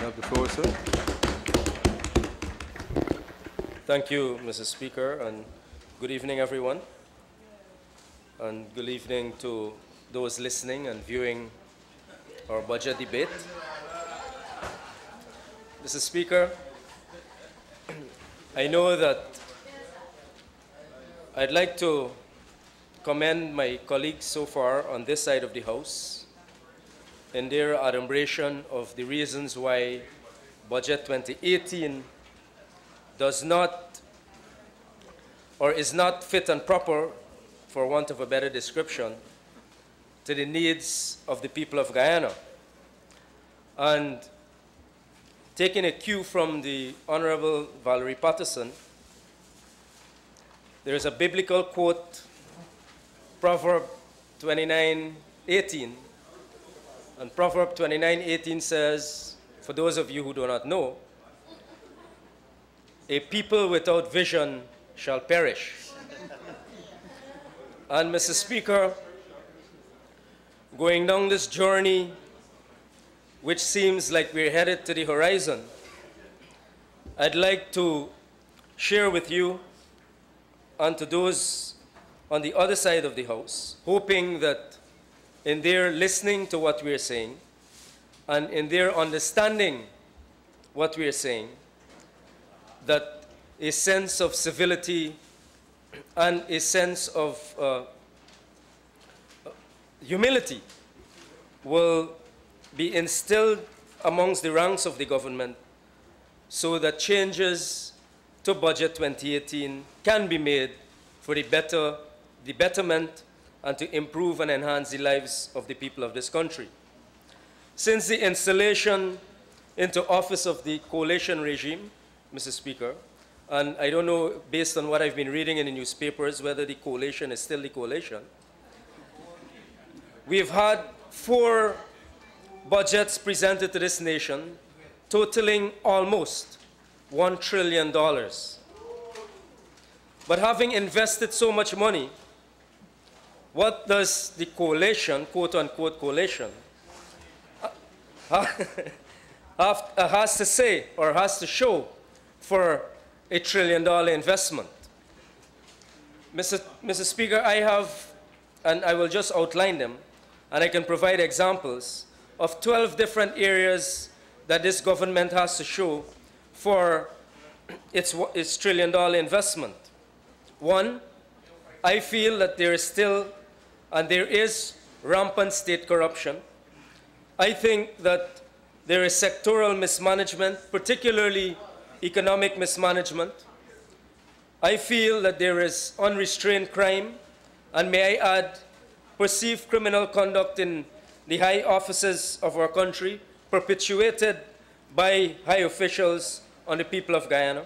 have the floor, sir. Thank you, Mr. Speaker, and good evening, everyone. And good evening to those listening and viewing our budget debate. Mr. Speaker, I know that I'd like to commend my colleagues so far on this side of the House in their adumbration of the reasons why Budget 2018 does not or is not fit and proper, for want of a better description, to the needs of the people of Guyana. And taking a cue from the Honorable Valerie Patterson, there is a biblical quote, Proverb 29:18. And Proverb 29:18 says, for those of you who do not know, a people without vision shall perish. And Mr. Speaker, going down this journey, which seems like we're headed to the horizon, I'd like to share with you and to those on the other side of the House, hoping that in their listening to what we're saying and in their understanding what we're saying, that a sense of civility and a sense of humility will be instilled amongst the ranks of the government so that changes to Budget 2018 can be made for the betterment and to improve and enhance the lives of the people of this country. Since the installation into office of the coalition regime, Mr. Speaker, and I don't know, based on what I've been reading in the newspapers, whether the coalition is still the coalition, we've had 4 budgets presented to this nation, totaling almost $1 trillion. But having invested so much money, what does the coalition, quote-unquote coalition, has to say or has to show for $1 trillion investment? Mr. Speaker, I have, and I will just outline them, and I can provide examples of 12 different areas that this government has to show for its $1 trillion investment. One, I feel that there is still and there is rampant state corruption. I think that there is sectoral mismanagement, particularly economic mismanagement. I feel that there is unrestrained crime, and may I add, perceived criminal conduct in the high offices of our country, perpetuated by high officials on the people of Guyana.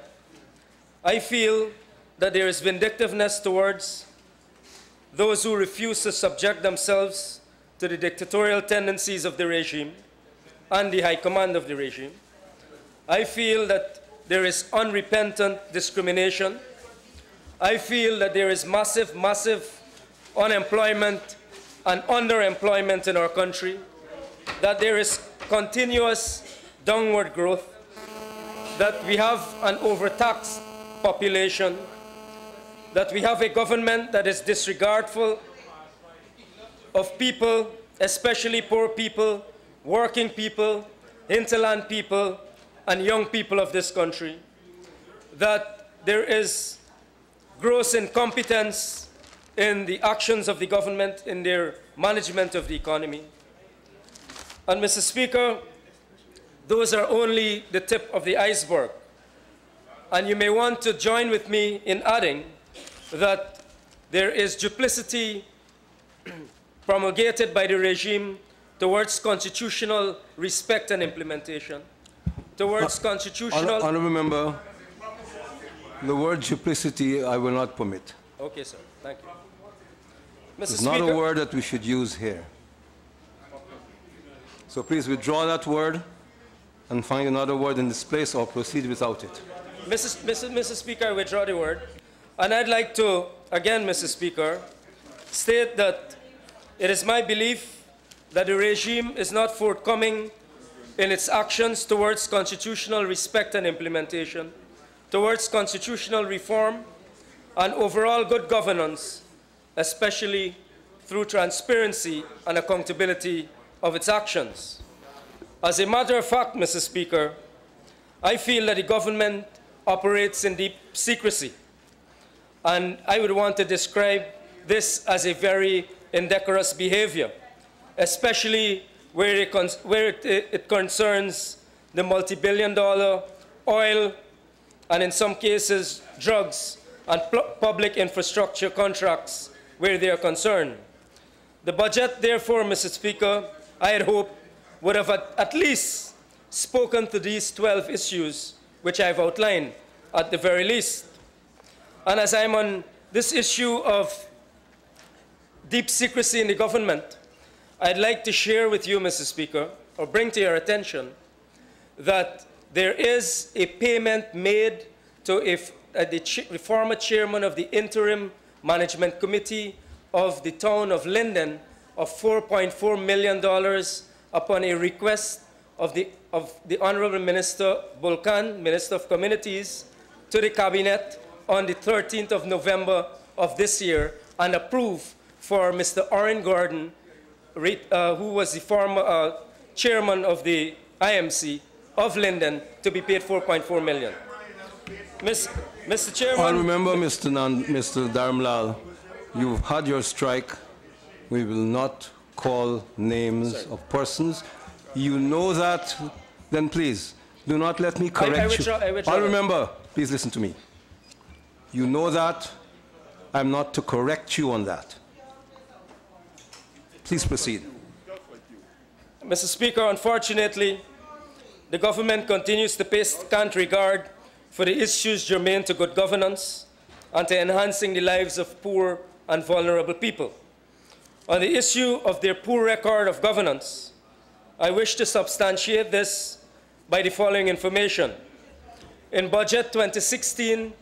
I feel that there is vindictiveness towards those who refuse to subject themselves to the dictatorial tendencies of the regime and the high command of the regime. I feel that there is unrepentant discrimination. I feel that there is massive unemployment and underemployment in our country, that there is continuous downward growth, that we have an overtaxed population, that we have a government that is disregardful of people, especially poor people, working people, hinterland people, and young people of this country, that there is gross incompetence in the actions of the government in their management of the economy. And Mr. Speaker, those are only the tip of the iceberg. And you may want to join with me in adding that there is duplicity promulgated by the regime towards constitutional respect and implementation, towards constitutional... Honourable Member, the word duplicity I will not permit. Okay, sir. Thank you. Mr. It's Speaker, not a word that we should use here. So please withdraw that word and find another word in this place or proceed without it. Mr. Speaker, I withdraw the word. And I'd like to, again, Mr. Speaker, state that it is my belief that the regime is not forthcoming in its actions towards constitutional respect and implementation, towards constitutional reform, and overall good governance, especially through transparency and accountability of its actions. As a matter of fact, Mr. Speaker, I feel that the government operates in deep secrecy, and I would want to describe this as a very indecorous behavior, especially where it concerns the multi-billion-dollar oil and, in some cases, drugs and public infrastructure contracts where they are concerned. The budget, therefore, Mr. Speaker, I had hoped would have at least spoken to these 12 issues which I've outlined at the very least. And as I'm on this issue of deep secrecy in the government, I'd like to share with you, Mr. Speaker, or bring to your attention, that there is a payment made to the former chairman of the Interim Management Committee of the town of Linden of $4.4 million upon a request of the Honorable Minister Bulkan, Minister of Communities, to the Cabinet on the 13th of November of this year, and approved for Mr. Orrin Gordon, who was the former chairman of the IMC of Linden, to be paid $4.4 million. Mr. Chairman. I remember, Mr. Dharamlall, you've had your strike. We will not call names of persons. You know that, then please, do not let me correct you. I remember, please listen to me. You know that. I'm not to correct you on that. Please proceed. Mr. Speaker, unfortunately, the government continues to pay scant regard for the issues germane to good governance and to enhancing the lives of poor and vulnerable people. On the issue of their poor record of governance, I wish to substantiate this by the following information. In Budget 2017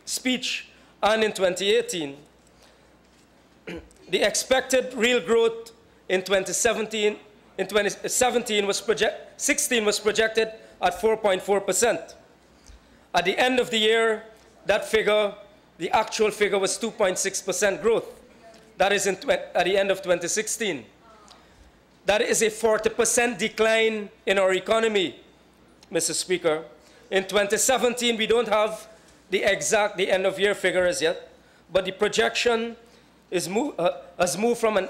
speech and in 2018, the expected real growth in 2017 was projected at 4.4%. At the end of the year, that figure, the actual figure, was 2.6% growth. That is at the end of 2016. That is a 40% decline in our economy, Mr. Speaker. In 2017, we don't have the end of year figure as yet, but the projection has moved from an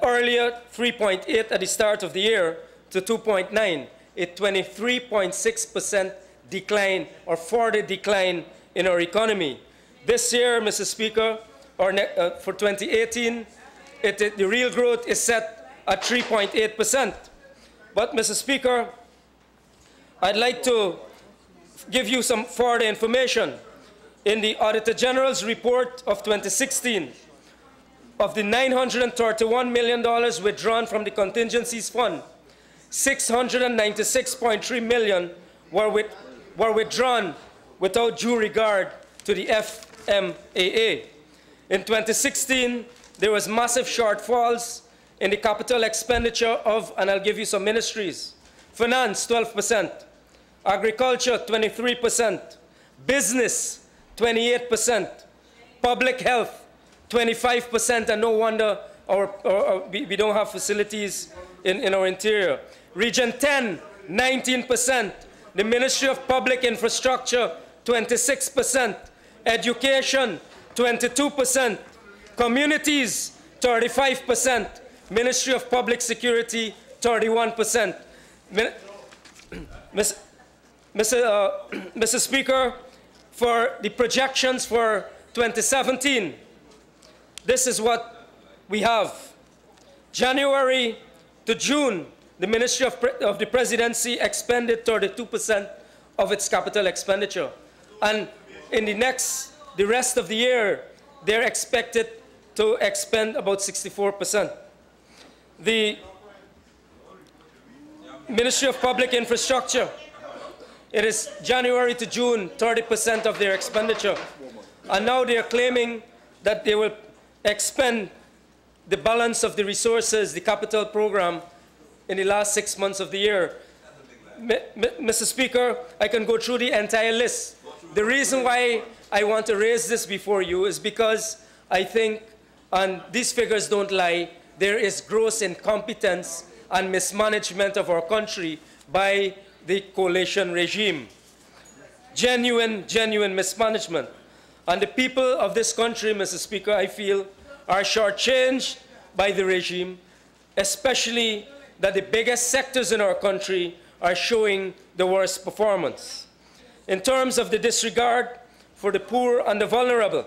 earlier 3.8 at the start of the year to 2.9, a 23.6% decline, or 40 decline in our economy. This year, Mr. Speaker, for 2018, the real growth is set at 3.8%. But, Mr. Speaker, I'd like to give you some further information. In the Auditor General's report of 2016, of the $931 million withdrawn from the contingencies fund, $696.3 million were withdrawn without due regard to the FMAA. In 2016, there was massive shortfalls in the capital expenditure of, and I'll give you some ministries: finance, 12%, agriculture, 23%, business, 28%, public health, 25%, and no wonder we don't have facilities in our interior. Region 10, 19%, the Ministry of Public Infrastructure, 26%, education, 22%, communities, 35%, Ministry of Public Security, 31%. Mr. Speaker, for the projections for 2017, this is what we have. January to June, the Ministry of the Presidency expended 32% of its capital expenditure. And in the rest of the year, they're expected to expend about 64%. The Ministry of Public Infrastructure, it is January to June, 30% of their expenditure. And now they're claiming that they will expend the balance of the resources, the capital program, in the last 6 months of the year. Mr. Speaker, I can go through the entire list. The reason why I want to raise this before you is because I think, and these figures don't lie, there is gross incompetence and mismanagement of our country by the coalition regime. Genuine mismanagement. And the people of this country, Mr. Speaker, I feel, are shortchanged by the regime, especially that the biggest sectors in our country are showing the worst performance. In terms of the disregard for the poor and the vulnerable,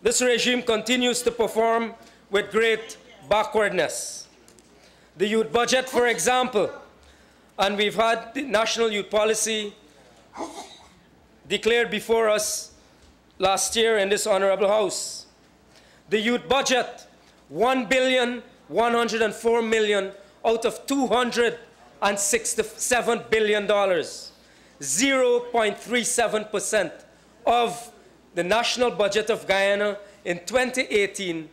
this regime continues to perform with great backwardness. The youth budget, for example, and we've had the National Youth Policy declared before us last year in this Honorable House. The youth budget, $1.104 billion out of $267 billion, 0.37% of the national budget of Guyana in 2018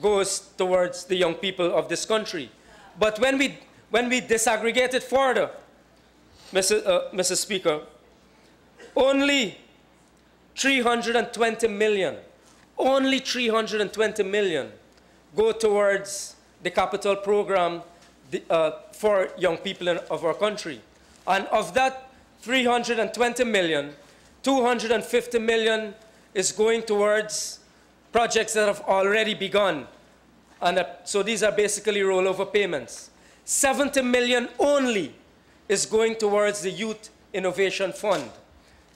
goes towards the young people of this country. But when we disaggregate it further, Mr. Speaker, only 320 million go towards the capital program for young people of our country. And of that 320 million, 250 million is going towards projects that have already begun. And so these are basically rollover payments. 70 million only is going towards the Youth Innovation Fund.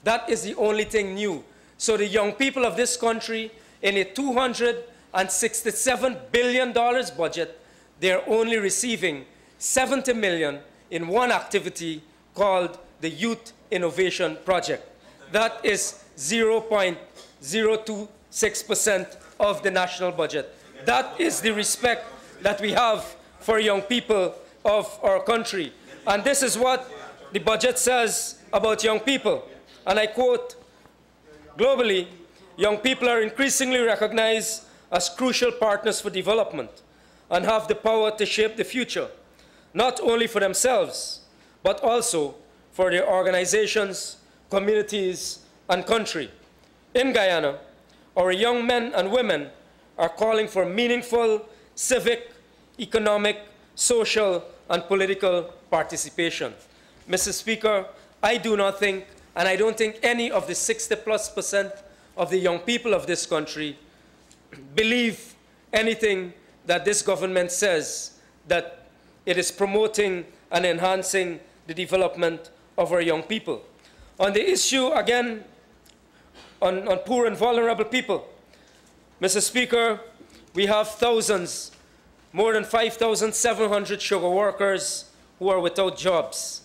That is the only thing new. So the young people of this country, in a $267 billion budget, they're only receiving 70 million in one activity called the Youth Innovation Project. That is 0.026% of the national budget. That is the respect that we have for young people of our country. And this is what the budget says about young people. And I quote, globally, young people are increasingly recognized as crucial partners for development and have the power to shape the future, not only for themselves, but also for their organizations, communities, and country. In Guyana, our young men and women are calling for meaningful civic, economic, social, and political participation. Mr. Speaker, I do not think, and I don't think any of the 60+% of the young people of this country believe anything that this government says, that it is promoting and enhancing the development of our young people. On the issue, again, on poor and vulnerable people, Mr. Speaker, we have thousands, more than 5,700 sugar workers who are without jobs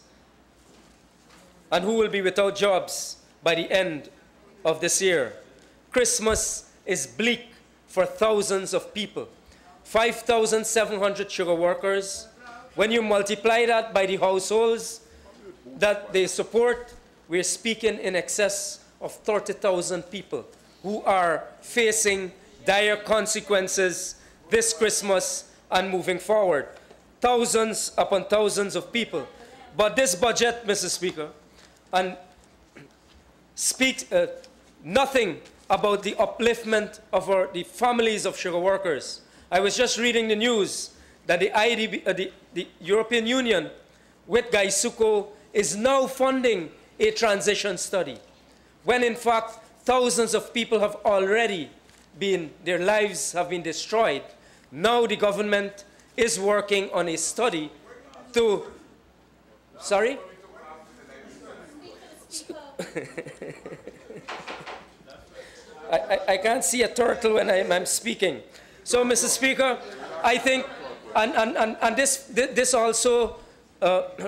and who will be without jobs by the end of this year. Christmas is bleak for thousands of people. 5,700 sugar workers. When you multiply that by the households that they support, we're speaking in excess of 30,000 people who are facing dire consequences this Christmas and moving forward. Thousands upon thousands of people. But this budget, Mr. Speaker, and speaks nothing about the upliftment of the families of sugar workers. I was just reading the news that the European Union, with Gaisuco, is now funding a transition study, when in fact thousands of people have already been, their lives have been destroyed. Now the government is working on a study to, sorry? I can't see a turtle when I'm speaking. So, Mr. Speaker, I think, and this also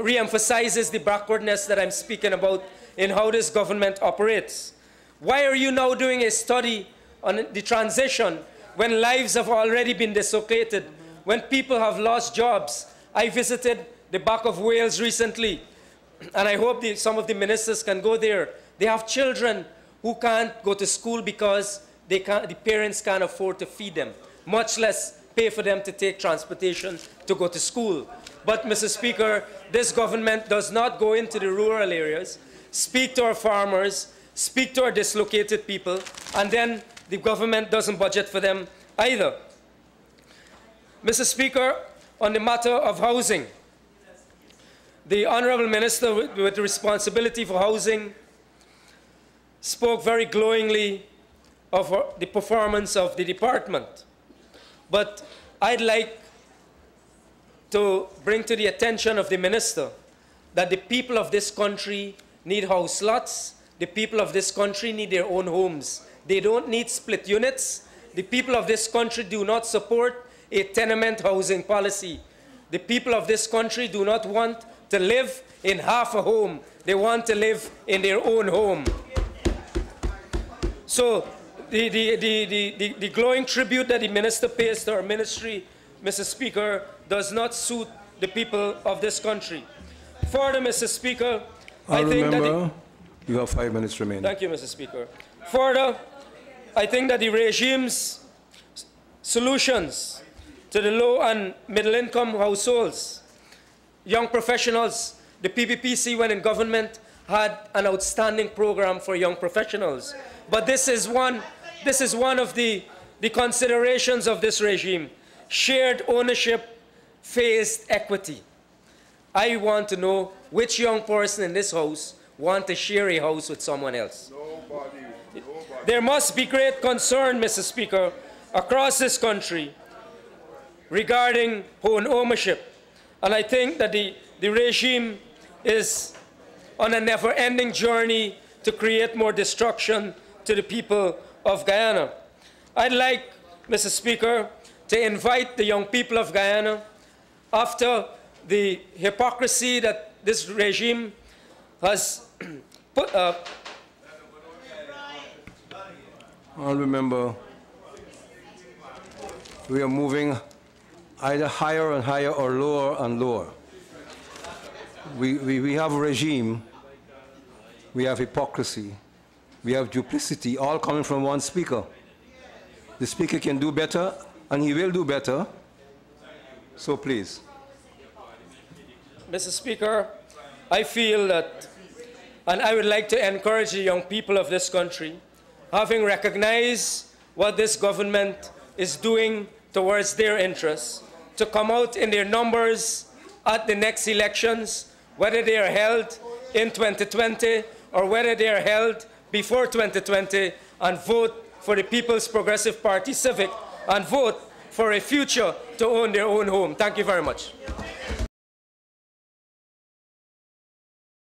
re-emphasizes the backwardness that I'm speaking about in how this government operates. Why are you now doing a study on the transition when lives have already been dislocated, when people have lost jobs? I visited the back of Wales recently, and I hope some of the ministers can go there. They have children who can't go to school because the parents can't afford to feed them, much less pay for them to take transportation to go to school. But, Mr. Speaker, this government does not go into the rural areas, speak to our farmers, speak to our dislocated people, and then the government doesn't budget for them either. Mr. Speaker, on the matter of housing, the Honorable Minister with the responsibility for housing spoke very glowingly of the performance of the department. But I'd like to bring to the attention of the Minister that the people of this country need house lots. The people of this country need their own homes. They don't need split units. The people of this country do not support a tenement housing policy. The people of this country do not want to live in half a home. They want to live in their own home. So the glowing tribute that the Minister pays to our ministry, Mr. Speaker, does not suit the people of this country. Further, Mr. Speaker, I think that you have 5 minutes remaining. Thank you, Mr. Speaker. Further, I think that the regime's solutions to the low and middle income households, young professionals, the PPP, when in government, had an outstanding program for young professionals. But this is one of the considerations of this regime. Shared ownership, phased equity. I want to know which young person in this house want to share a house with someone else. Nobody. There must be great concern, Mr. Speaker, across this country regarding home ownership. And I think that the regime is on a never-ending journey to create more destruction to the people of Guyana. I'd like, Mr. Speaker, to invite the young people of Guyana, after the hypocrisy that this regime has put up. I'll remember, we are moving either higher and higher or lower and lower. We have a regime, we have hypocrisy, we have duplicity, all coming from one speaker. The speaker can do better, and he will do better, so please. Mr. Speaker, I feel that, and I would like to encourage the young people of this country, having recognized what this government is doing towards their interests, to come out in their numbers at the next elections, whether they are held in 2020 or whether they are held before 2020, and vote for the People's Progressive Party Civic and vote for a future to own their own home. Thank you very much.